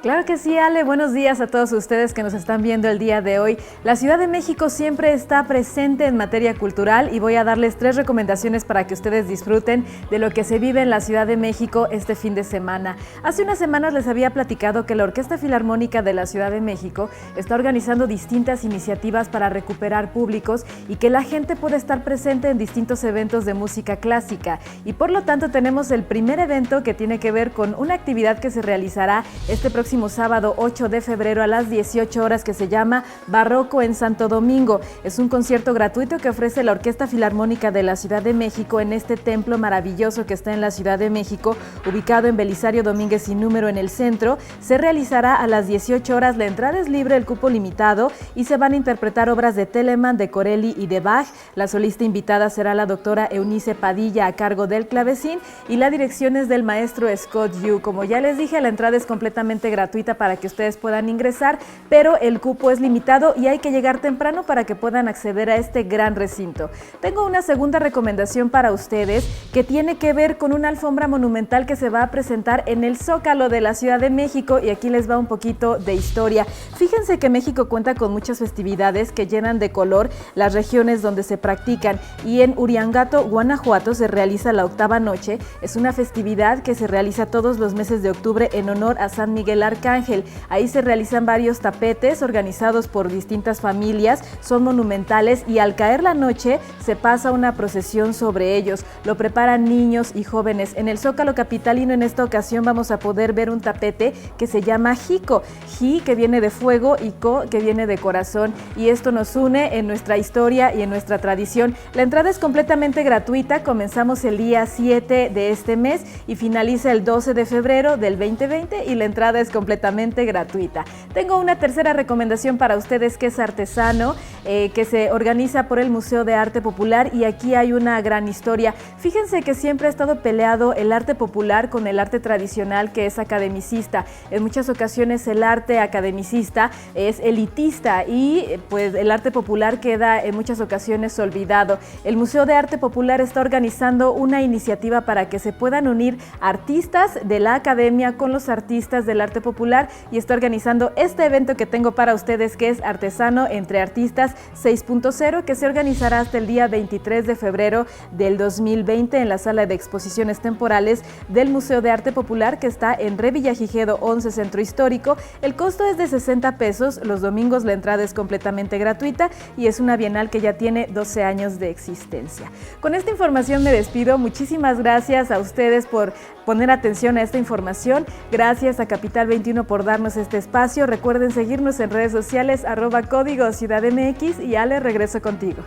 Claro que sí, Ale. Buenos días a todos ustedes que nos están viendo el día de hoy. La Ciudad de México siempre está presente en materia cultural y voy a darles 3 recomendaciones para que ustedes disfruten de lo que se vive en la Ciudad de México este fin de semana. Hace unas semanas les había platicado que la Orquesta Filarmónica de la Ciudad de México está organizando distintas iniciativas para recuperar públicos y que la gente puede estar presente en distintos eventos de música clásica. Y por lo tanto tenemos el primer evento que tiene que ver con una actividad que se realizará este próximo sábado 8 de febrero a las 18 horas que se llama Barroco en Santo Domingo. Es un concierto gratuito que ofrece la Orquesta Filarmónica de la Ciudad de México en este templo maravilloso que está en la Ciudad de México, ubicado en Belisario Domínguez sin número en el centro. Se realizará a las 18 horas, la entrada es libre, el cupo limitado y se van a interpretar obras de Telemann, de Corelli y de Bach. La solista invitada será la doctora Eunice Padilla a cargo del clavecín y la dirección es del maestro Scott Yu. Como ya les dije, la entrada es completamente gratuita para que ustedes puedan ingresar, pero el cupo es limitado y hay que llegar temprano para que puedan acceder a este gran recinto. Tengo una segunda recomendación para ustedes que tiene que ver con una alfombra monumental que se va a presentar en el Zócalo de la Ciudad de México y aquí les va un poquito de historia. Fíjense que México cuenta con muchas festividades que llenan de color las regiones donde se practican y en Uriangato, Guanajuato, se realiza la octava noche. Es una festividad que se realiza todos los meses de octubre en honor a San Miguel Arcángel. Ahí se realizan varios tapetes organizados por distintas familias, son monumentales y al caer la noche se pasa una procesión sobre ellos. Lo preparan niños y jóvenes. En el Zócalo capitalino en esta ocasión vamos a poder ver un tapete que se llama Jico. Ji que viene de fuego y Co que viene de corazón y esto nos une en nuestra historia y en nuestra tradición. La entrada es completamente gratuita, comenzamos el día 7 de este mes y finaliza el 12 de febrero del 2020 y la entrada es completamente gratuita. Tengo una tercera recomendación para ustedes que es artesano, que se organiza por el Museo de Arte Popular y aquí hay una gran historia. Fíjense que siempre ha estado peleado el arte popular con el arte tradicional que es academicista. En muchas ocasiones el arte academicista es elitista y pues el arte popular queda en muchas ocasiones olvidado. El Museo de Arte Popular está organizando una iniciativa para que se puedan unir artistas de la academia con los artistas del arte popular y está organizando este evento que tengo para ustedes que es Artesano entre Artistas 6.0 que se organizará hasta el día 23 de febrero del 2020 en la sala de exposiciones temporales del Museo de Arte Popular que está en Revillagigedo 11 Centro Histórico. El costo es de 60 pesos, los domingos la entrada es completamente gratuita y es una bienal que ya tiene 12 años de existencia. Con esta información me despido, muchísimas gracias a ustedes por poner atención a esta información, gracias a Capital 21 por darnos este espacio. Recuerden seguirnos en redes sociales @código Ciudad MX y Ale, regreso contigo.